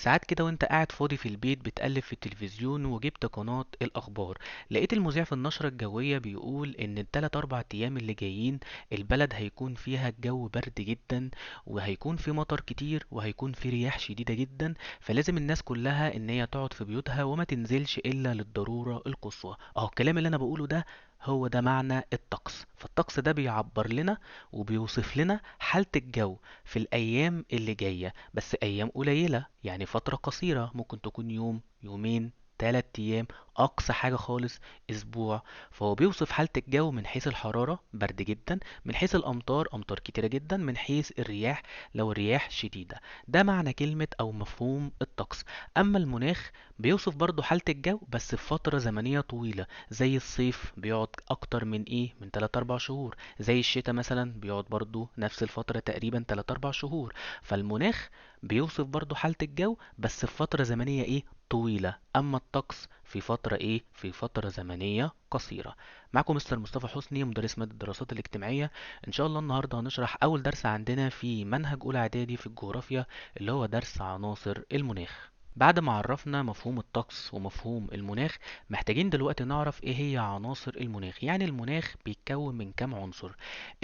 ساعات كده وانت قاعد فاضي في البيت بتقلب في التلفزيون وجبت قناة الأخبار، لقيت المذيع في النشرة الجوية بيقول إن التلات أربع أيام اللي جايين البلد هيكون فيها الجو برد جدا، وهيكون في مطر كتير، وهيكون في رياح شديدة جدا. فلازم الناس كلها إن هي تقعد في بيوتها وما تنزلش إلا للضرورة القصوى. أهو الكلام اللي أنا بقوله ده هو ده معنى الطقس. فالطقس ده بيعبر لنا وبيوصف لنا حالة الجو في الأيام اللي جاية، بس أيام قليلة، يعني فترة قصيرة، ممكن تكون يوم، يومين، 3 أيام، أقصى حاجة خالص أسبوع. فهو بيوصف حالة الجو من حيث الحرارة برد جدا، من حيث الأمطار أمطار كتيرة جدا، من حيث الرياح لو الرياح شديدة. ده معنى كلمة أو مفهوم الطقس. أما المناخ بيوصف برضو حالة الجو بس في فترة زمنية طويلة، زي الصيف بيقعد أكتر من من 3 4 شهور، زي الشتاء مثلا بيقعد برضو نفس الفترة تقريبا 3 4 شهور. فالمناخ بيوصف برضو حالة الجو بس في فترة زمنية طويلة. أما الطقس في فترة في فترة زمنية قصيرة. معكم مستر مصطفى حسني، مدرس مادة الدراسات الاجتماعية. إن شاء الله النهاردة هنشرح أول درس عندنا في منهج أولى إعدادي في الجغرافيا، اللي هو درس عناصر المناخ. بعد ما عرفنا مفهوم الطقس ومفهوم المناخ، محتاجين دلوقتي نعرف ايه هي عناصر المناخ. يعني المناخ بيتكون من كام عنصر؟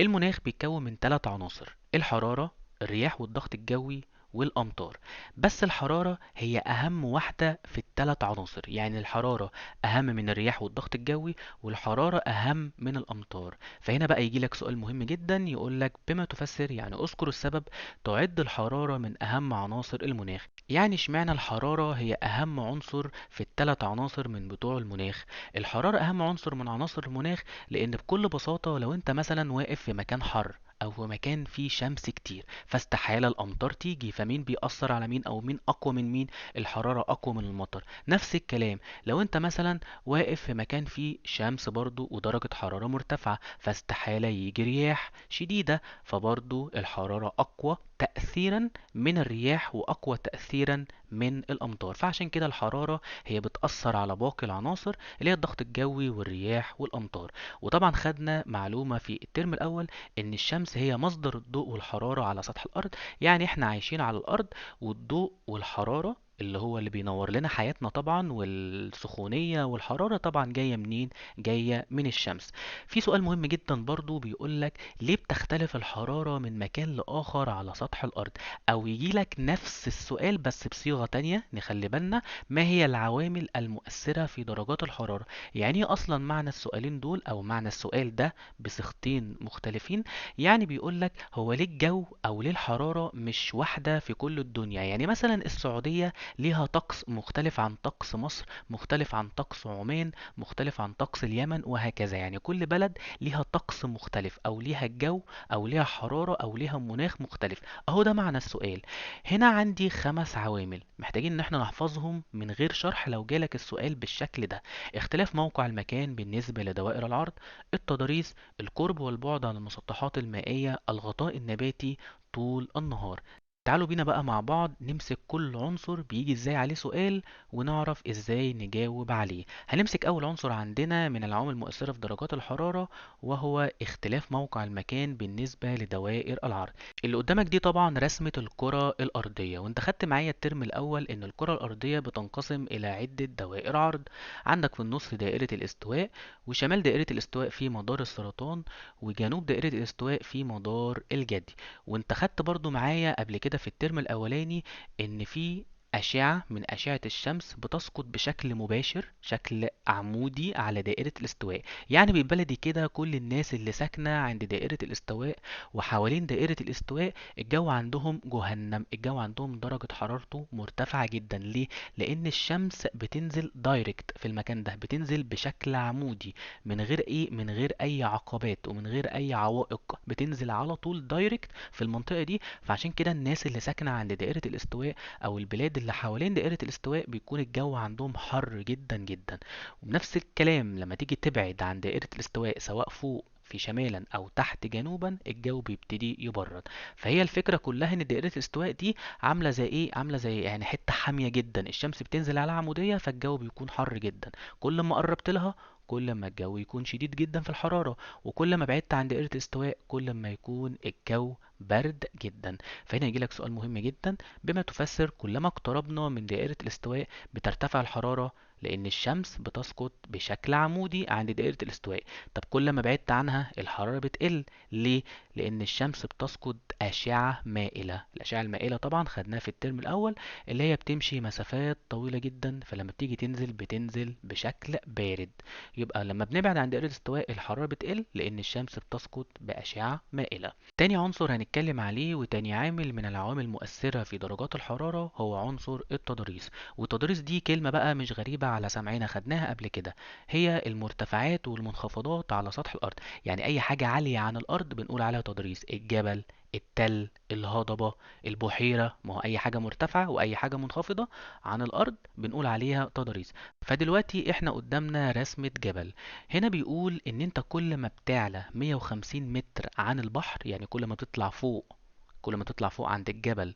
المناخ بيتكون من 3 عناصر: الحرارة، الرياح والضغط الجوي، والأمطار. بس الحرارة هي أهم واحدة في ال3 عناصر، يعني الحرارة أهم من الرياح والضغط الجوي، والحرارة أهم من الأمطار. فهنا بقى يجيلك سؤال مهم جدا يقولك بما تفسر، يعني اذكر السبب تعد الحرارة من أهم عناصر المناخ. يعني اشمعنى الحرارة هي أهم عنصر في ال3 عناصر من بتوع المناخ؟ الحرارة أهم عنصر من عناصر المناخ لأن بكل بساطة لو أنت مثلا واقف في مكان حر أو في مكان فيه شمس كتير، فاستحالة الأمطار تيجي. فمين بيأثر على مين أو مين أقوى من مين؟ الحرارة أقوى من المطر. نفس الكلام لو أنت مثلا واقف في مكان فيه شمس برضو ودرجة حرارة مرتفعة، فاستحالة يجي رياح شديدة، فبرضو الحرارة أقوى تأثيرا من الرياح وأقوى تأثيرا من الأمطار. فعشان كده الحرارة هي بتأثر على باقي العناصر اللي هي الضغط الجوي والرياح والأمطار. وطبعا خدنا معلومة في الترم الأول إن الشمس هي مصدر الضوء والحرارة على سطح الأرض. يعني إحنا عايشين على الأرض، والضوء والحرارة اللي هو اللي بينور لنا حياتنا طبعا، والسخونية والحرارة طبعا جاية منين؟ جاية من الشمس. في سؤال مهم جدا برضو بيقولك ليه بتختلف الحرارة من مكان لآخر على سطح الأرض؟ أو يجيلك نفس السؤال بس بصيغة تانية. نخلي بالنا ما هي العوامل المؤثرة في درجات الحرارة. يعني إيه أصلا معنى السؤالين دول أو معنى السؤال ده بصيغتين مختلفين؟ يعني بيقولك هو ليه الجو أو ليه الحرارة مش واحدة في كل الدنيا؟ يعني مثلا السعودية ليها طقس مختلف عن طقس مصر، مختلف عن طقس عمان، مختلف عن طقس اليمن، وهكذا. يعني كل بلد ليها طقس مختلف، أو ليها جو، أو ليها حرارة، أو ليها مناخ مختلف. أهو ده معنى السؤال. هنا عندي 5 عوامل محتاجين إن احنا نحفظهم من غير شرح لو جالك السؤال بالشكل ده: اختلاف موقع المكان بالنسبة لدوائر العرض، التضاريس، القرب والبعد عن المسطحات المائية، الغطاء النباتي طول النهار. تعالوا بينا بقى مع بعض نمسك كل عنصر بيجي ازاي عليه سؤال ونعرف ازاي نجاوب عليه. هنمسك اول عنصر عندنا من العوامل المؤثرة في درجات الحرارة، وهو اختلاف موقع المكان بالنسبة لدوائر العرض. اللي قدامك دي طبعا رسمة الكرة الأرضية، وانت خدت معايا الترم الأول ان الكرة الأرضية بتنقسم إلى عدة دوائر عرض. عندك في النص دائرة الاستواء، وشمال دائرة الاستواء في مدار السرطان، وجنوب دائرة الاستواء في مدار الجدي. وانت خدت برضو معايا قبل كده في الترم الاولاني ان في أشعة من أشعة الشمس بتسقط بشكل مباشر، شكل عمودي، على دائرة الاستواء. يعني بالبلدي كده كل الناس اللي ساكنة عند دائرة الاستواء وحوالين دائرة الاستواء الجو عندهم جهنم، الجو عندهم درجة حرارته مرتفعة جدا. ليه؟ لأن الشمس بتنزل دايركت في المكان ده، بتنزل بشكل عمودي من غير من غير أي عقبات ومن غير أي عوائق، بتنزل على طول دايركت في المنطقة دي. فعشان كده الناس اللي ساكنة عند دائرة الاستواء أو البلاد اللي حوالين دائرة الاستواء بيكون الجو عندهم حر جدا جدا. وبنفس الكلام لما تيجي تبعد عن دائرة الاستواء سواء فوق في شمالا او تحت جنوبا الجو بيبتدي يبرد. فهي الفكره كلها ان دائره الاستواء دي عامله زي عامله زي يعني حته حاميه جدا، الشمس بتنزل على عموديه فالجو بيكون حر جدا. كل ما قربت لها كل ما الجو يكون شديد جدا في الحرارة، وكل ما بعدت عن دائرة الاستواء كل ما يكون الجو برد جدا. فهنا يجيلك سؤال مهم جدا: بما تفسر كلما اقتربنا من دائرة الاستواء بترتفع الحرارة؟ لأن الشمس بتسقط بشكل عمودي عند دائرة الاستواء. طب كل ما بعدت عنها الحرارة بتقل. ليه؟ لأن الشمس بتسقط أشعة مائلة. الأشعة المائلة طبعا خدناها في الترم الأول، اللي هي بتمشي مسافات طويلة جدا، فلما بتيجي تنزل بتنزل بشكل بارد. يبقى لما بنبعد عن دائرة الاستواء الحرارة بتقل لأن الشمس بتسقط بأشعة مائلة. تاني عنصر هنتكلم عليه وتاني عامل من العوامل المؤثرة في درجات الحرارة هو عنصر التضاريس. والتضاريس دي كلمة بقى مش غريبة على سمعنا، خدناها قبل كده. هي المرتفعات والمنخفضات على سطح الأرض. يعني أي حاجة عالية عن الأرض بنقول عليها تضاريس: الجبل، التل، الهضبة، البحيرة. ما هو أي حاجة مرتفعة وأي حاجة منخفضة عن الأرض بنقول عليها تضاريس. فدلوقتي احنا قدامنا رسمة جبل. هنا بيقول إن انت كل ما بتعلى 150 متر عن البحر، يعني كل ما تطلع فوق، كل ما تطلع فوق عند الجبل،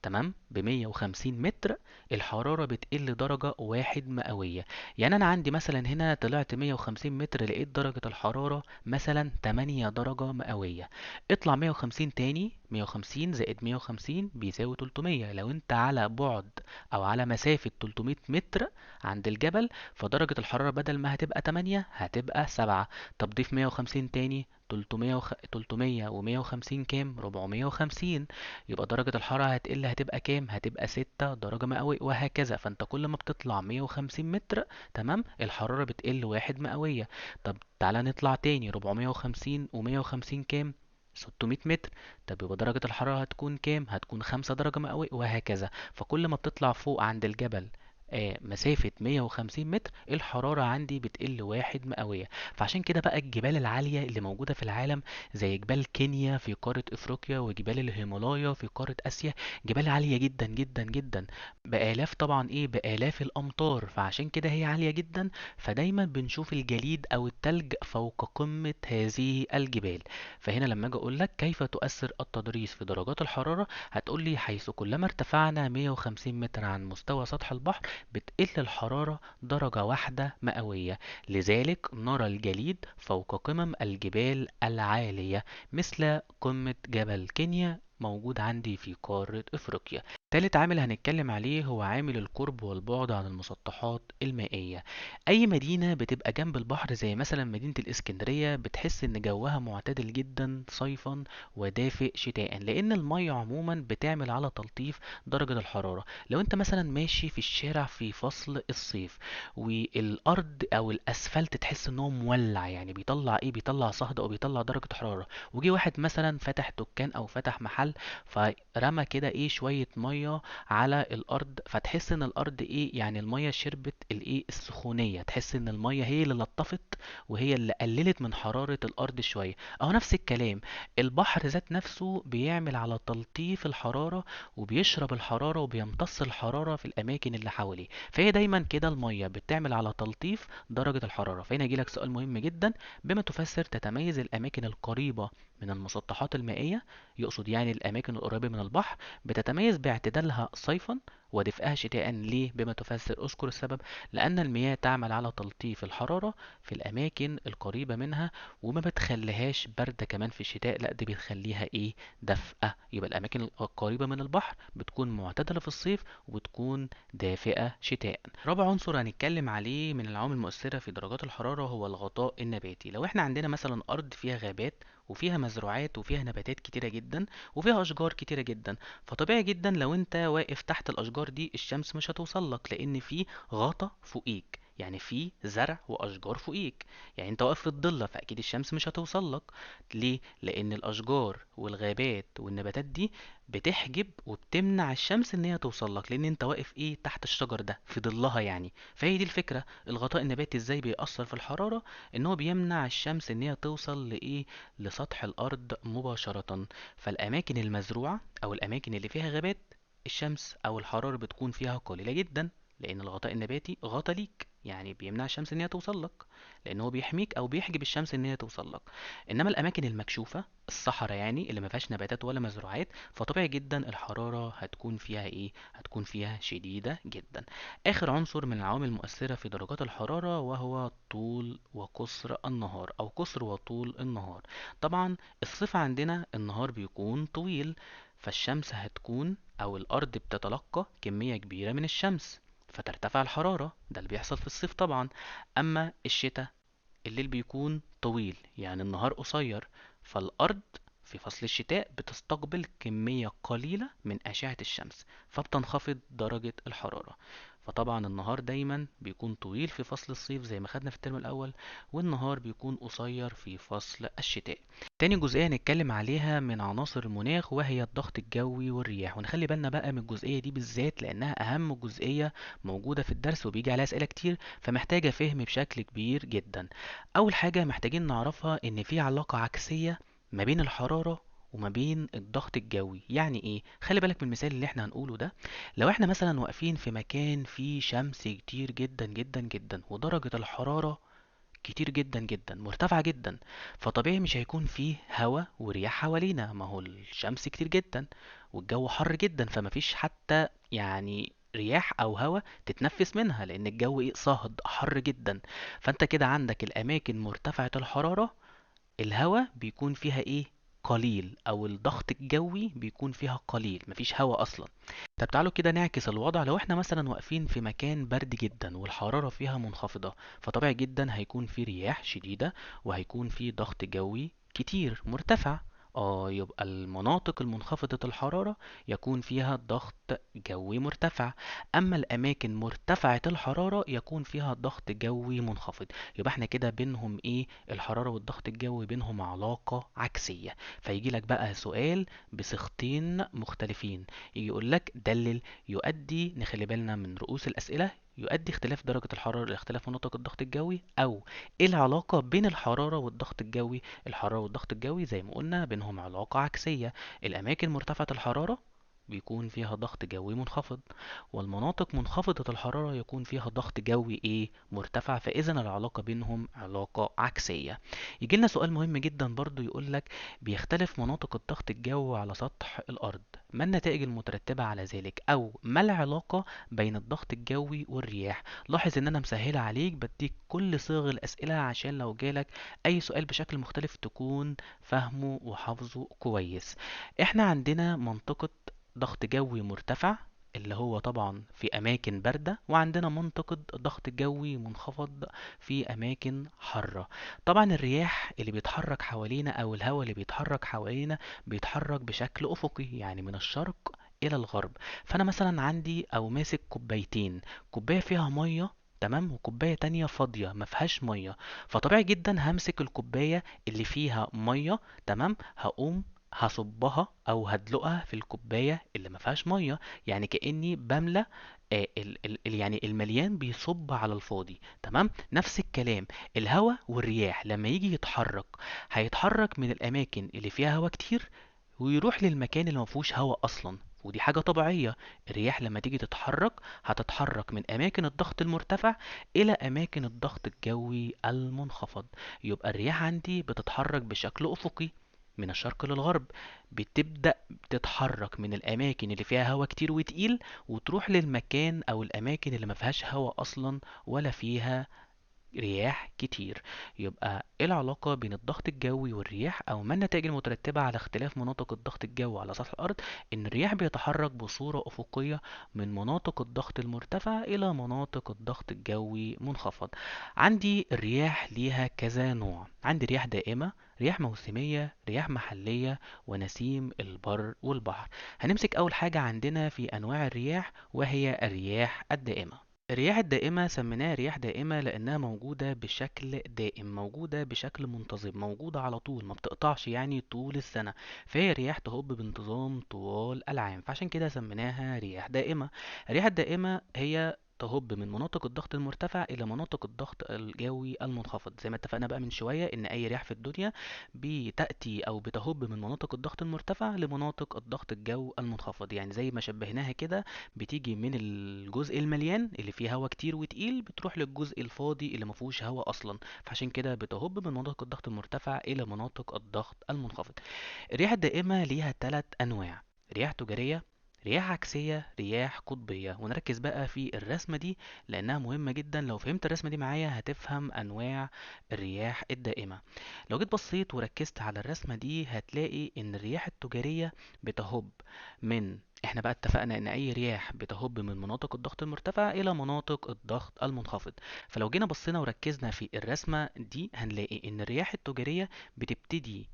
تمام، ب 150 متر، الحرارة بتقل درجة واحد مئوية. يعني أنا عندي مثلا هنا طلعت 150 متر لقيت درجة الحرارة مثلا 8 درجة مئوية. اطلع 150 تاني، 150 زائد 150 بيساوي 300. لو انت على بعد أو على مسافة 300 متر عند الجبل فدرجة الحرارة بدل ما هتبقى 8 هتبقى 7. طب ضيف 150 تاني، 300 و150 كام؟ 450. يبقى درجة الحرارة هتقل، هتبقى كام؟ هتبقى 6 درجة مئوية، وهكذا. فانت كل ما بتطلع 150 متر، تمام، الحرارة بتقل واحد مئوية. طب تعالى نطلع تاني، 450 و150 كام؟ 600 متر. طب يبقى درجة الحرارة هتكون كام؟ هتكون 5 درجة مئوية، وهكذا. فكل ما بتطلع فوق عند الجبل مسافة 150 متر الحرارة عندي بتقل واحد مئوية. فعشان كده بقى الجبال العالية اللي موجودة في العالم زي جبال كينيا في قارة افريقيا وجبال الهيمالايا في قارة اسيا، جبال عالية جدا جدا جدا، بآلاف، طبعا ايه، بآلاف الامتار. فعشان كده هي عالية جدا، فدايما بنشوف الجليد او التلج فوق قمة هذه الجبال. فهنا لما اجي اقول لك كيف تؤثر التضاريس في درجات الحرارة، هتقول لي حيث كلما ارتفعنا 150 متر عن مستوى سطح البحر بتقل الحرارة درجة واحدة مئوية. لذلك نرى الجليد فوق قمم الجبال العالية، مثل قمة جبل كينيا موجود عندي في قارة افريقيا. تالت عامل هنتكلم عليه هو عامل القرب والبعد عن المسطحات المائية. اي مدينة بتبقى جنب البحر زي مثلا مدينة الاسكندرية بتحس ان جوها معتدل جدا صيفا ودافئ شتاء، لان المية عموما بتعمل على تلطيف درجة الحرارة. لو انت مثلا ماشي في الشارع في فصل الصيف والارض او الاسفلت تحس ان هو مولع، يعني بيطلع ايه، بيطلع صهد او بيطلع درجة حرارة، وجي واحد مثلا فتح دكان او فتح محل فرمى كده ايه شوية مية على الارض، فتحس ان الارض ايه، يعني المية شربت الايه السخونية، تحس ان المية هي اللي لطفت وهي اللي قللت من حرارة الارض شوية. او نفس الكلام البحر ذات نفسه بيعمل على تلطيف الحرارة وبيشرب الحرارة وبيمتص الحرارة في الأماكن اللي حواليه. فهي دايما كده المية بتعمل على تلطيف درجة الحرارة. فهنا يجيلك سؤال مهم جدا: بما تفسر تتميز الأماكن القريبة من المسطحات المائية، يقصد يعني الأماكن القريبة من البحر، بتتميز باعتدالها صيفا ودفئها شتاء. ليه؟ بما تفسر اذكر السبب. لأن المياه تعمل على تلطيف الحرارة في الأماكن القريبة منها وما بتخليهاش باردة كمان في الشتاء، لا دي بتخليها ايه، دافئة. يبقى الأماكن القريبة من البحر بتكون معتدلة في الصيف وبتكون دافئة شتاء. رابع عنصر هنتكلم عليه من العوامل المؤثرة في درجات الحرارة هو الغطاء النباتي. لو احنا عندنا مثلا أرض فيها غابات وفيها مزروعات وفيها نباتات كتيرة جدا وفيها أشجار كتيرة جدا، فطبيعي جدا لو انت واقف تحت الأشجار دي الشمس مش هتوصلك لأن في غطا فوقيك، يعني في زرع وأشجار فوقيك. يعني انت واقف في الضلة فأكيد الشمس مش هتوصلك. ليه؟ لأن الأشجار والغابات والنباتات دي بتحجب وبتمنع الشمس ان هي توصل لك، لان انت واقف ايه تحت الشجر ده في ظلها يعني. فهي دي الفكره، الغطاء النباتي ازاي بيأثر في الحراره، ان هو بيمنع الشمس ان هي توصل لايه، لسطح الارض مباشره. فالاماكن المزروعه او الاماكن اللي فيها غابات الشمس او الحراره بتكون فيها قليله جدا، لان الغطاء النباتي غطى ليك. يعني بيمنع الشمس ان هي توصل لك، لان هو بيحميك او بيحجب الشمس ان هي توصل لك. انما الاماكن المكشوفه، الصحراء يعني اللي ما فيهاش نباتات ولا مزروعات، فطبيعي جدا الحراره هتكون فيها ايه؟ هتكون فيها شديده جدا. اخر عنصر من العوامل المؤثره في درجات الحراره وهو طول وقصر النهار، او قصر وطول النهار. طبعا الصيف عندنا النهار بيكون طويل، فالشمس هتكون او الارض بتتلقى كميه كبيره من الشمس، فترتفع الحراره. ده اللي بيحصل في الصيف طبعا. اما الشتاء، الليل بيكون طويل يعني النهار قصير، فالأرض في فصل الشتاء بتستقبل كمية قليلة من أشعة الشمس، فبتنخفض درجة الحرارة. فطبعا النهار دايما بيكون طويل في فصل الصيف زي ما خدنا في الترم الأول، والنهار بيكون قصير في فصل الشتاء. تاني جزئية نتكلم عليها من عناصر المناخ وهي الضغط الجوي والرياح، ونخلي بالنا بقى من الجزئية دي بالذات لأنها أهم جزئية موجودة في الدرس وبيجي عليها أسئلة كتير، فمحتاجة فهم بشكل كبير جدا. اول حاجة محتاجين نعرفها ان في علاقة عكسية ما بين الحرارة وما بين الضغط الجوي. يعني ايه؟ خلي بالك من المثال اللي احنا هنقوله ده. لو احنا مثلا واقفين في مكان فيه شمس كتير جدا جدا جدا ودرجة الحرارة كتير جدا جدا مرتفعة جدا، فطبيعي مش هيكون فيه هواء ورياح حوالينا، ما هو الشمس كتير جدا والجو حر جدا، فمفيش حتى يعني رياح او هواء تتنفس منها لان الجو ايه؟ صهد حر جدا. فانت كده عندك الاماكن مرتفعة الحرارة الهواء بيكون فيها ايه؟ قليل، او الضغط الجوي بيكون فيها قليل، مفيش هواء اصلا. طب تعالوا كده نعكس الوضع. لو احنا مثلا واقفين في مكان برد جدا والحرارة فيها منخفضة، فطبيعي جدا هيكون في رياح شديدة وهيكون في ضغط جوي كتير مرتفع. يبقى المناطق المنخفضة الحرارة يكون فيها ضغط جوي مرتفع، اما الاماكن مرتفعة الحرارة يكون فيها ضغط جوي منخفض. يبقى احنا كده بينهم ايه؟ الحرارة والضغط الجوي بينهم علاقة عكسية. فيجي لك بقى سؤال بصيغتين مختلفين، يجي يقول لك دلل. يؤدي، نخلي بالنا من رؤوس الأسئلة، يؤدي اختلاف درجة الحرارة لاختلاف مناطق الضغط الجوي، أو إيه العلاقة بين الحرارة والضغط الجوي؟ الحرارة والضغط الجوي زي ما قلنا بينهم علاقة عكسية. الأماكن مرتفعة الحرارة بيكون فيها ضغط جوي منخفض، والمناطق منخفضة الحرارة يكون فيها ضغط جوي ايه؟ مرتفع. فإذا العلاقة بينهم علاقة عكسية. يجي لنا سؤال مهم جدا برضو يقول لك بيختلف مناطق الضغط الجوي على سطح الأرض، ما النتائج المترتبة على ذلك؟ أو ما العلاقة بين الضغط الجوي والرياح؟ لاحظ إن أنا مسهلة عليك، بديك كل صيغ الأسئلة عشان لو جالك أي سؤال بشكل مختلف تكون فاهمه وحافظه كويس. احنا عندنا منطقة ضغط جوي مرتفع اللي هو طبعا في أماكن باردة، وعندنا منطقة ضغط جوي منخفض في أماكن حارة. طبعا الرياح اللي بيتحرك حوالينا أو الهواء اللي بيتحرك حوالينا بيتحرك بشكل أفقي، يعني من الشرق إلى الغرب. فأنا مثلا عندي أو ماسك كوبايتين، كوباية فيها مية تمام وكوباية تانية فاضية ما فيهاش مية، فطبيعي جدا همسك الكوباية اللي فيها مية تمام، هقوم هصبها او هدلقها في الكوبايه اللي ما فيهاش ميه، يعني كاني بملى يعني المليان بيصب على الفاضي تمام. نفس الكلام الهواء والرياح لما يجي يتحرك هيتحرك من الاماكن اللي فيها هواء كتير ويروح للمكان اللي ما فيهوش هواء اصلا، ودي حاجة طبيعية. الرياح لما تيجي تتحرك هتتحرك من أماكن الضغط المرتفع إلى أماكن الضغط الجوي المنخفض. يبقى الرياح عندي بتتحرك بشكل أفقي من الشرق للغرب، بتبدأ تتحرك من الأماكن اللي فيها هواء كتير وتقيل وتروح للمكان أو الأماكن اللي ما فيهاش هواء أصلا ولا فيها رياح كتير. يبقى ايه العلاقة بين الضغط الجوي والرياح او ما النتائج المترتبة على اختلاف مناطق الضغط الجوي على سطح الارض؟ ان الرياح بيتحرك بصورة افقية من مناطق الضغط المرتفع الى مناطق الضغط الجوي منخفض. عندي الرياح ليها كذا نوع، عندي رياح دائمة، رياح موسمية، رياح محلية، ونسيم البر والبحر. هنمسك اول حاجة عندنا في انواع الرياح وهي الرياح الدائمة. الرياح الدائمة سميناها رياح دائمة لأنها موجودة بشكل دائم، موجودة بشكل منتظم، موجودة على طول ما بتقطعش يعني طول السنة، فهي رياح تهب بانتظام طوال العام، فعشان كده سميناها رياح دائمة. الرياح الدائمة هي تهب من مناطق الضغط المرتفع إلى مناطق الضغط الجوي المنخفض. زي ما اتفقنا بقى من شوية إن أي رياح في الدنيا بتأتي أو بتهب من مناطق الضغط المرتفع لمناطق الضغط الجو المنخفض. يعني زي ما شبهناها كده، بتيجي من الجزء المليان اللي فيه هواء كتير وتقيل، بتروح للجزء الفاضي اللي مفيهوش هواء أصلا. فعشان كده بتهب من مناطق الضغط المرتفع إلى مناطق الضغط المنخفض. الرياح الدائمة ليها 3 أنواع: رياح تجارية، رياح عكسية، رياح قطبية. ونركز بقى في الرسمة دي لأنها مهمة جدا. لو فهمت الرسمة دي معايا هتفهم أنواع الرياح الدائمة. لو جيت بصيت وركزت على الرسمة دي هتلاقي إن الرياح التجارية بتهب من، احنا بقى اتفقنا ان اي رياح بتهب من مناطق الضغط المرتفع الى مناطق الضغط المنخفض. فلو جينا بصينا وركزنا في الرسمة دي هنلاقي ان الرياح التجارية بتبتدي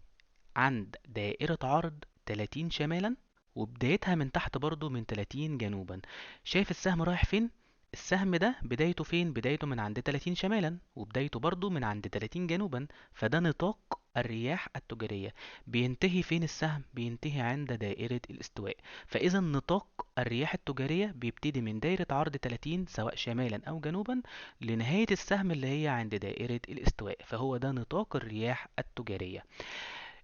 عند دائرة عرض 30 شمالا، وبدايتها من تحت برضو من 30 جنوبا. شايف السهم رايح فين؟ السهم ده بدايته فين؟ بدايته من عند 30 شمالا، وبدايته برضو من عند 30 جنوبا. فده نطاق الرياح التجارية. بينتهي فين السهم؟ بينتهي عند دائرة الاستواء. فإذا نطاق الرياح التجارية بيبتدي من دايرة عرض 30 سواء شمالا أو جنوبا لنهاية السهم اللي هي عند دائرة الاستواء. فهو ده نطاق الرياح التجارية.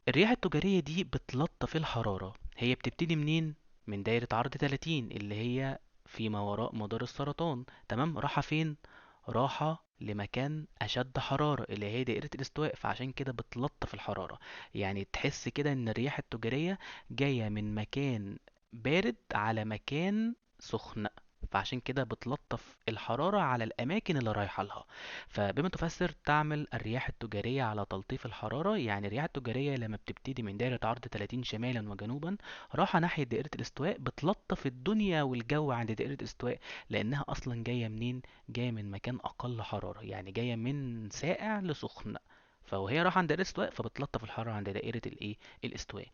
الرياح التجارية دي بتلطف الحرارة. هي بتبتدي منين؟ من دايرة عرض 30 اللي هي فيما وراء مدار السرطان. تمام، راحة فين؟ راحة لمكان أشد حرارة اللي هي دائرة الاستواء. فعشان كده بتلطف الحرارة. يعني تحس كده إن الرياح التجارية جاية من مكان بارد على مكان سخن. فعشان كده بتلطف الحرارة على الأماكن اللي رايحة لها. فبما تفسر تعمل الرياح التجارية على تلطيف الحرارة. يعني الرياح التجارية لما بتبتدي من دايرة عرض 30 شمالا وجنوبا راحة ناحية دائرة الاستواء بتلطف الدنيا والجو عند دائرة الاستواء. لأنها أصلا جاية منين؟ جاية من مكان أقل حرارة، يعني جاية من ساقع لسخن. فوهي رايحة عند دائرة الاستواء فبتلطف الحرارة عند دائرة الايه؟ الاستواء.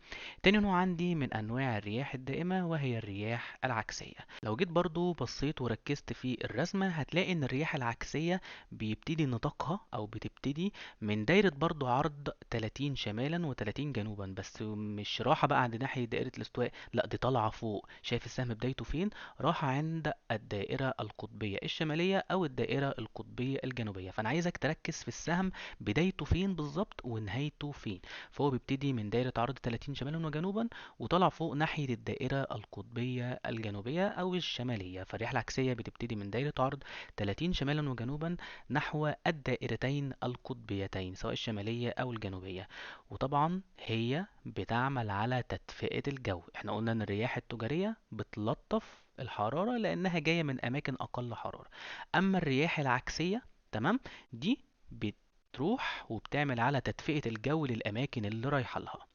تاني نوع عندي من أنواع الرياح الدائمة وهي الرياح العكسية. لو جيت برضو بصيت وركزت في الرسمة هتلاقي ان الرياح العكسية بيبتدي نطاقها او بتبتدي من دايرة برضو عرض 30 شمالا و30 جنوبا. بس مش راحة بقى عند ناحية دائرة الاستواء، لا دي طالعة فوق. شايف السهم بدايته فين؟ راحة عند الدائرة القطبية الشمالية او الدائرة القطبية الجنوبية. فانا عايزك تركز في السهم بدايته فين بالظبط ونهايته فين. فهو بيبتدي من دايرة عرض 30 شمالا وجنوبا وطلع فوق ناحية الدائرة القطبية الجنوبية أو الشمالية. فالرياح العكسية بتبتدي من دايرة عرض 30 شمالا وجنوبا نحو الدائرتين القطبيتين سواء الشمالية أو الجنوبية. وطبعا هي بتعمل على تدفئة الجو. احنا قلنا ان الرياح التجارية بتلطف الحرارة لأنها جاية من أماكن أقل حرارة. أما الرياح العكسية، تمام، دي بتروح وبتعمل على تدفئة الجو للأماكن اللي رايحة لها.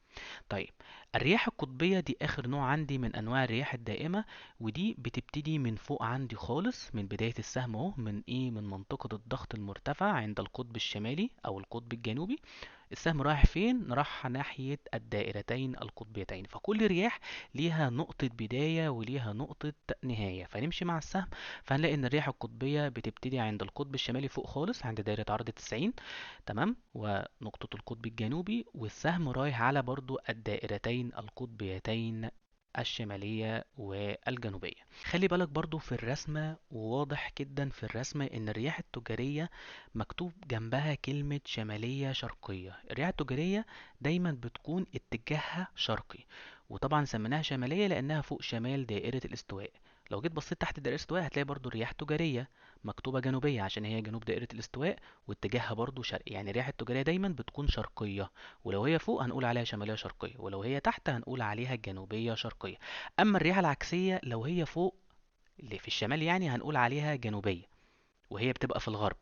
طيب، الرياح القطبية دي آخر نوع عندي من أنواع الرياح الدائمة. ودي بتبتدي من فوق عندي خالص من بداية السهم اهو، من ايه؟ من منطقة الضغط المرتفع عند القطب الشمالي أو القطب الجنوبي. السهم رايح فين؟ راح ناحية الدائرتين القطبيتين. فكل رياح ليها نقطة بداية وليها نقطة نهاية. فنمشي مع السهم فهنلاقي ان الرياح القطبية بتبتدي عند القطب الشمالي فوق خالص عند دايرة عرض 90، تمام، ونقطة القطب الجنوبي، والسهم رايح على برضو الدائرتين القطبيتين الشمالية والجنوبية. خلي بالك برضو في الرسمة، وواضح جدا في الرسمة ان الرياح التجارية مكتوب جنبها كلمة شمالية شرقية. الرياح التجارية دايما بتكون اتجاهها شرقي، وطبعا سميناها شمالية لانها فوق شمال دائرة الاستواء. لو جيت بصيت تحت دائرة الاستواء هتلاقي برضو رياح تجارية مكتوبة جنوبية عشان هي جنوب دائرة الاستواء واتجاهها برضو شرقي. يعني الرياح التجارية دايما بتكون شرقية، ولو هي فوق هنقول عليها شمالية شرقية، ولو هي تحت هنقول عليها جنوبية شرقية. أما الرياح العكسية لو هي فوق اللي في الشمال يعني هنقول عليها جنوبية، وهي بتبقى في الغرب.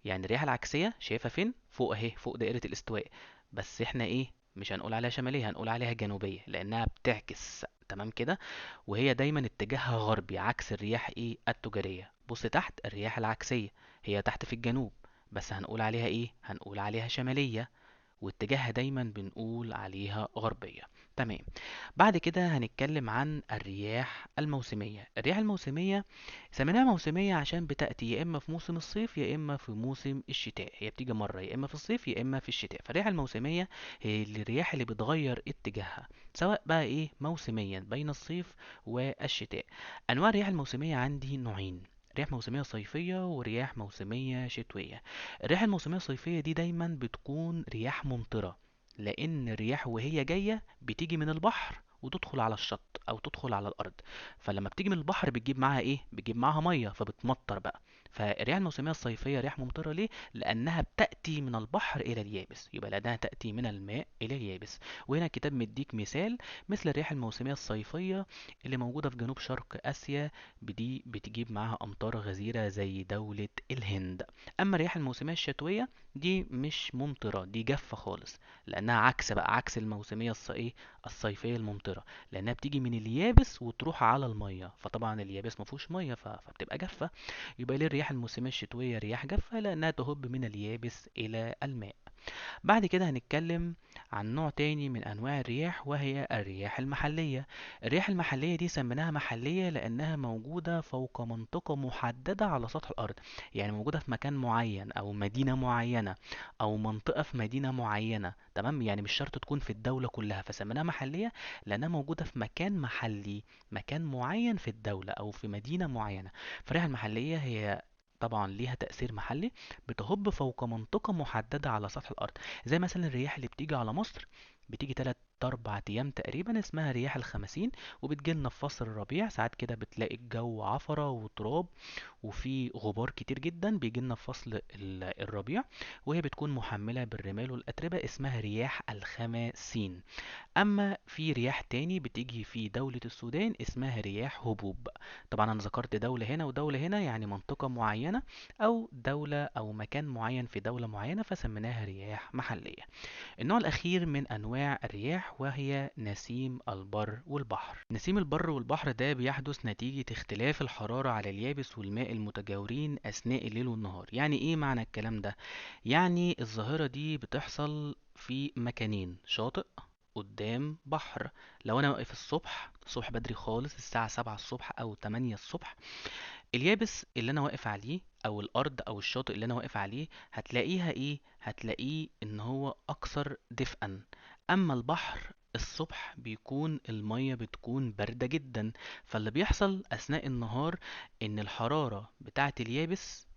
يعني الرياح العكسية شايفها فين؟ فوق اهي، فوق دائرة الاستواء. بس احنا ايه؟ مش هنقول عليها شمالية، هنقول عليها جنوبية لأنها بتعكس، تمام كده. وهي دايما اتجاهها غربي عكس الرياح ايه؟ التجارية. بص تحت الرياح العكسية هي تحت في الجنوب، بس هنقول عليها ايه؟ هنقول عليها شمالية، واتجاهها دايما بنقول عليها غربية. تمام. بعد كده هنتكلم عن الرياح الموسمية. الرياح الموسمية سميناها موسمية عشان بتأتي يا إما في موسم الصيف يا إما في موسم الشتاء. هي بتيجي مرة يا إما في الصيف يا إما في الشتاء. فالرياح الموسمية هي الرياح اللي بتغير اتجاهها سواء بقى إيه؟ موسميا بين الصيف والشتاء. أنواع الرياح الموسمية عندي نوعين: رياح موسمية صيفية ورياح موسمية شتوية. الرياح الموسمية الصيفية دي دايما بتكون رياح ممطرة، لأن الرياح وهي جاية بتيجي من البحر وتدخل على الشط أو تدخل على الأرض. فلما بتيجي من البحر بتجيب معاها إيه؟ بتجيب معاها مية فبتمطر بقى. فالرياح الموسمية الصيفية رياح ممطرة ليه؟ لأنها بتأتي من البحر إلى اليابس، يبقى لأنها تأتي من الماء إلى اليابس. وهنا الكتاب مديك مثال مثل الرياح الموسمية الصيفية اللي موجودة في جنوب شرق آسيا، دي بتجيب معاها أمطار غزيرة زي دولة الهند. أما الرياح الموسمية الشتوية دي مش ممطرة، دي جافة خالص، لأنها عكس بقى عكس الموسمية الصيفية الممطرة، لأنها بتيجي من اليابس وتروح على المية، فطبعا اليابس مفهوش مية فبتبقى جافة. يبقى ليه الرياح الموسمية الشتوية رياح جافة؟ لأنها تهب من اليابس إلى الماء. بعد كده هنتكلم عن نوع تاني من أنواع الرياح، وهي الرياح المحلية. الرياح المحلية دي سميناها محلية لأنها موجودة فوق منطقة محددة على سطح الأرض، يعني موجودة في مكان معين أو مدينة معينة أو منطقة في مدينة معينة، تمام؟ يعني مش شرط تكون في الدولة كلها، فسميناها محلية لأنها موجودة في مكان محلي، مكان معين في الدولة أو في مدينة معينة. فالرياح المحلية هي طبعا ليها تأثير محلي، بتهب فوق منطقة محددة على سطح الأرض. زي مثلا الرياح اللي بتيجي على مصر، بتيجي 3 4 أيام تقريبا، اسمها رياح الخمسين، وبتجيلنا في فصل الربيع. ساعات كده بتلاقي الجو عفرة وتراب وفي غبار كتير جدا، بيجيلنا في فصل الربيع، وهي بتكون محملة بالرمال والأتربة، اسمها رياح الخماسين. اما في رياح تاني بتيجي في دولة السودان اسمها رياح هبوب. طبعا انا ذكرت دولة هنا ودولة هنا، يعني منطقة معينة او دولة او مكان معين في دولة معينة، فسميناها رياح محلية. النوع الاخير من انواع الرياح وهي نسيم البر والبحر. نسيم البر والبحر ده بيحدث نتيجة اختلاف الحرارة على اليابس والماء المتجاورين اثناء الليل والنهار. يعني ايه معنى الكلام ده؟ يعني الظاهرة دي بتحصل في مكانين: شاطئ قدام بحر. لو انا واقف الصبح بدري خالص الساعة 7 الصبح او 8 الصبح، اليابس اللي انا واقف عليه او الارض او الشاطئ اللي انا واقف عليه هتلاقيها ايه؟ هتلاقيه ان هو اكثر دفئا. اما البحر الصبح بيكون المية بتكون باردة جدا، فاللي بيحصل اثناء النهار ان الحرارة بتاعة اليابس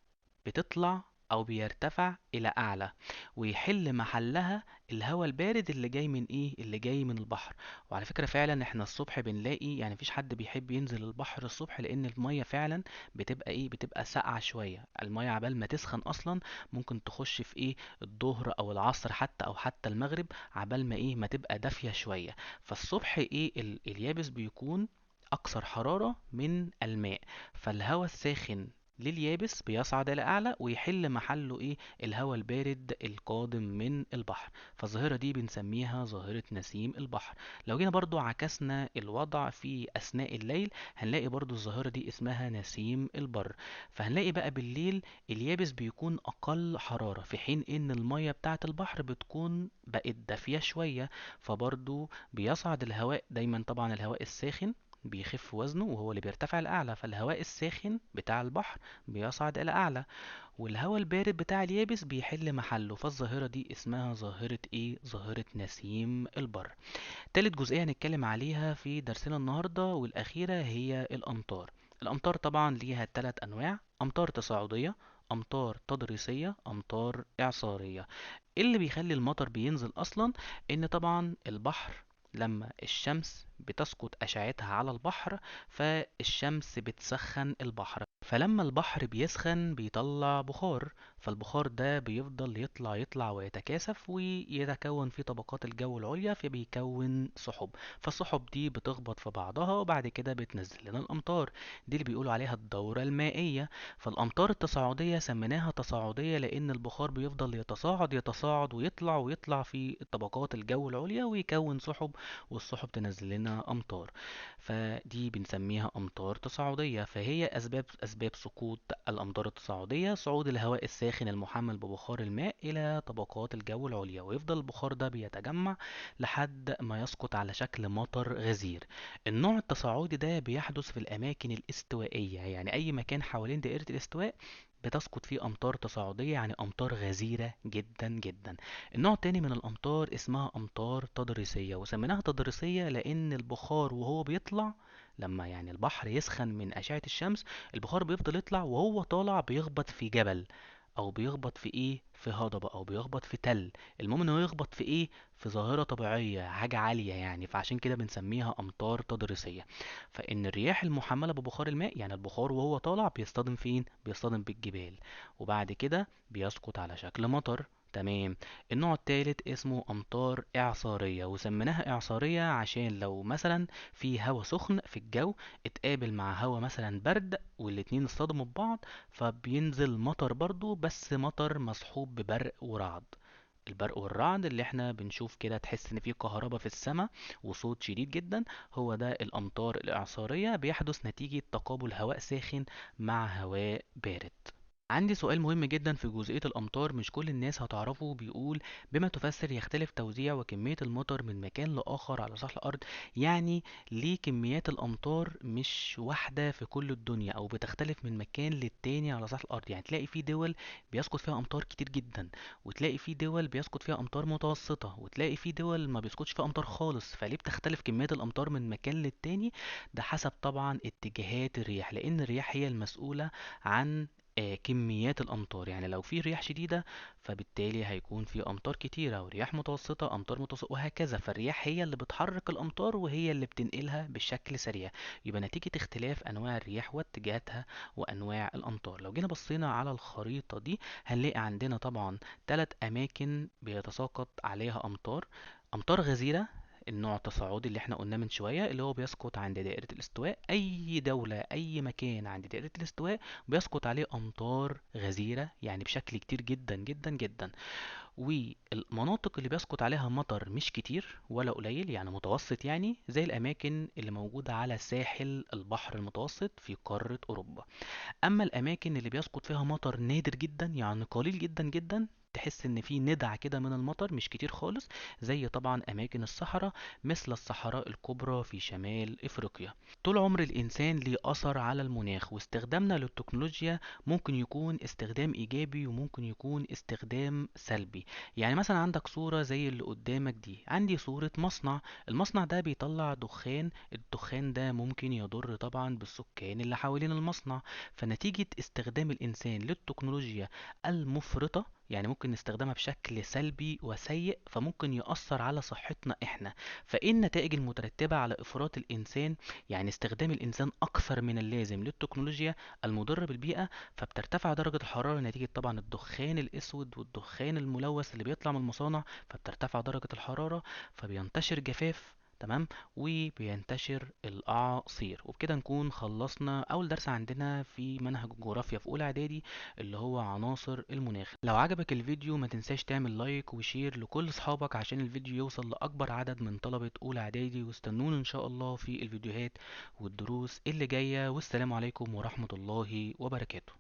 بتطلع او بيرتفع الى اعلى، ويحل محلها الهواء البارد اللي جاي من ايه؟ اللي جاي من البحر. وعلى فكرة فعلا احنا الصبح بنلاقي، يعني مفيش حد بيحب ينزل البحر الصبح، لان المية فعلا بتبقى ايه؟ بتبقى ساقعة شوية. المية عبال ما تسخن اصلا ممكن تخش في ايه؟ الظهر او العصر حتى، او حتى المغرب، عبال ما ايه؟ ما تبقى دافية شوية. فالصبح ايه؟ اليابس بيكون اكثر حرارة من الماء، فالهواء الساخن لليابس بيصعد إلى أعلى ويحل محله إيه؟ الهواء البارد القادم من البحر. فالظاهرة دي بنسميها ظاهرة نسيم البحر. لو جينا برضو عكسنا الوضع في أثناء الليل، هنلاقي برضو الظاهرة دي اسمها نسيم البر. فهنلاقي بقى بالليل اليابس بيكون أقل حرارة، في حين إن المية بتاعة البحر بتكون بقت دافية شوية. فبرضو بيصعد الهواء دايما، طبعا الهواء الساخن بيخف وزنه وهو اللي بيرتفع لأعلى، فالهواء الساخن بتاع البحر بيصعد إلى أعلى، والهواء البارد بتاع اليابس بيحل محله. فالظاهرة دي اسمها ظاهرة إيه؟ ظاهرة نسيم البر. تالت جزئية هنتكلم عليها في درسنا النهاردة والأخيرة هي الأمطار. الأمطار طبعا ليها 3 أنواع: أمطار تصاعدية، أمطار تضريسية، أمطار إعصارية. إيه اللي بيخلي المطر بينزل أصلا؟ إن طبعا البحر لما الشمس بتسقط أشعتها على البحر، فالشمس بتسخن البحر، فلما البحر بيسخن بيطلع بخار، فالبخار ده بيفضل يطلع يطلع ويتكاثف ويتكون في طبقات الجو العليا، فبيكون سحب. فالسحب دي بتخبط في بعضها وبعد كده بتنزل لنا الأمطار، دي اللي بيقولوا عليها الدورة المائية. فالأمطار التصاعدية سميناها تصاعدية لأن البخار بيفضل يتصاعد يتصاعد ويطلع ويطلع في طبقات الجو العليا ويكون سحب، والسحب تنزل لنا أمطار، فدي بنسميها أمطار تصاعدية. فهي أسباب سقوط الأمطار التصاعدية: صعود الهواء الساخن المحمل ببخار الماء إلى طبقات الجو العليا، ويفضل البخار ده بيتجمع لحد ما يسقط على شكل مطر غزير. النوع التصاعدي ده بيحدث في الأماكن الاستوائية، يعني أي مكان حوالين دائرة الاستواء بتسقط فيه أمطار تصاعدية، يعني أمطار غزيرة جدا جدا. النوع التاني من الأمطار اسمها أمطار تضريسية، وسميناها تضريسية لأن البخار وهو بيطلع لما يعني البحر يسخن من أشعة الشمس، البخار بيفضل يطلع، وهو طالع بيخبط في جبل، او بيخبط في ايه، في هضبة، او بيخبط في تل. المهم انه يخبط في ايه، في ظاهرة طبيعية، حاجة عالية يعني، فعشان كده بنسميها امطار تضاريسية. فان الرياح المحملة ببخار الماء، يعني البخار وهو طالع بيصطدم فين، بيصطدم بالجبال، وبعد كده بيسقط على شكل مطر. تمام. النوع التالت اسمه امطار اعصارية، وسميناها اعصارية عشان لو مثلا في هواء سخن في الجو اتقابل مع هواء مثلا برد، والاتنين اصطدموا ببعض، فبينزل مطر برضو، بس مطر مصحوب ببرق ورعد. البرق والرعد اللي احنا بنشوف كده، تحس ان في كهرباء في السماء وصوت شديد جدا، هو ده الامطار الاعصارية، بيحدث نتيجة تقابل هواء ساخن مع هواء بارد. عندي سؤال مهم جدا في جزئية الأمطار، مش كل الناس هتعرفه. بيقول: بما تفسر يختلف توزيع وكمية المطر من مكان لآخر على سطح الأرض؟ يعني ليه كميات الأمطار مش واحدة في كل الدنيا، أو بتختلف من مكان للتاني على سطح الأرض؟ يعني تلاقي في دول بيسقط فيها أمطار كتير جدا، وتلاقي في دول بيسقط فيها أمطار متوسطة، وتلاقي في دول ما بيسقطش فيها أمطار خالص. فليه بتختلف كميات الأمطار من مكان للتاني؟ ده حسب طبعا اتجاهات الرياح، لأن الرياح هي المسؤولة عن كميات الأمطار. يعني لو في رياح شديدة، فبالتالي هيكون في أمطار كتيرة، ورياح متوسطة أمطار متوسطة، وهكذا. فالرياح هي اللي بتحرك الأمطار، وهي اللي بتنقلها بشكل سريع. يبقى نتيجة اختلاف أنواع الرياح واتجاهاتها وأنواع الأمطار. لو جينا بصينا على الخريطة دي، هنلاقي عندنا طبعا 3 أماكن بيتساقط عليها أمطار. أمطار غزيرة، النوع التصاعدي اللي احنا قلناه من شوية، اللي هو بيسقط عند دائرة الاستواء. أي دولة، أي مكان عند دائرة الاستواء بيسقط عليه أمطار غزيرة، يعني بشكل كتير جدا جدا جدا. والمناطق اللي بيسقط عليها مطر مش كتير ولا قليل، يعني متوسط، يعني زي الأماكن اللي موجودة على ساحل البحر المتوسط في قارة أوروبا. اما الاماكن اللي بيسقط فيها مطر نادر جدا، يعني قليل جدا جدا، تحس ان في ندع كده من المطر، مش كتير خالص، زي طبعا اماكن الصحراء، مثل الصحراء الكبرى في شمال افريقيا. طول عمر الانسان ليه اثر على المناخ، واستخدامنا للتكنولوجيا ممكن يكون استخدام ايجابي، وممكن يكون استخدام سلبي. يعني مثلا عندك صورة زي اللي قدامك دي، عندي صورة مصنع. المصنع ده بيطلع دخان، الدخان ده ممكن يضر طبعا بالسكان اللي حوالين المصنع. فنتيجة استخدام الإنسان للتكنولوجيا المفرطة، يعني ممكن نستخدمها بشكل سلبي وسيء، فممكن يأثر على صحتنا احنا. فايه النتائج المترتبة على إفراط الإنسان؟ يعني استخدام الإنسان أكثر من اللازم للتكنولوجيا المضرة بالبيئة، فبترتفع درجة الحرارة نتيجة طبعا الدخان الأسود والدخان الملوث اللي بيطلع من المصانع، فبترتفع درجة الحرارة، فبينتشر جفاف. تمام. وبينتشر الأعاصير. وبكده نكون خلصنا أول درس عندنا في منهج الجغرافيا في أولى إعدادي، اللي هو عناصر المناخ. لو عجبك الفيديو ما تنساش تعمل لايك وشير لكل أصحابك، عشان الفيديو يوصل لأكبر عدد من طلبة أولى إعدادي. واستنونا إن شاء الله في الفيديوهات والدروس اللي جاية. والسلام عليكم ورحمة الله وبركاته.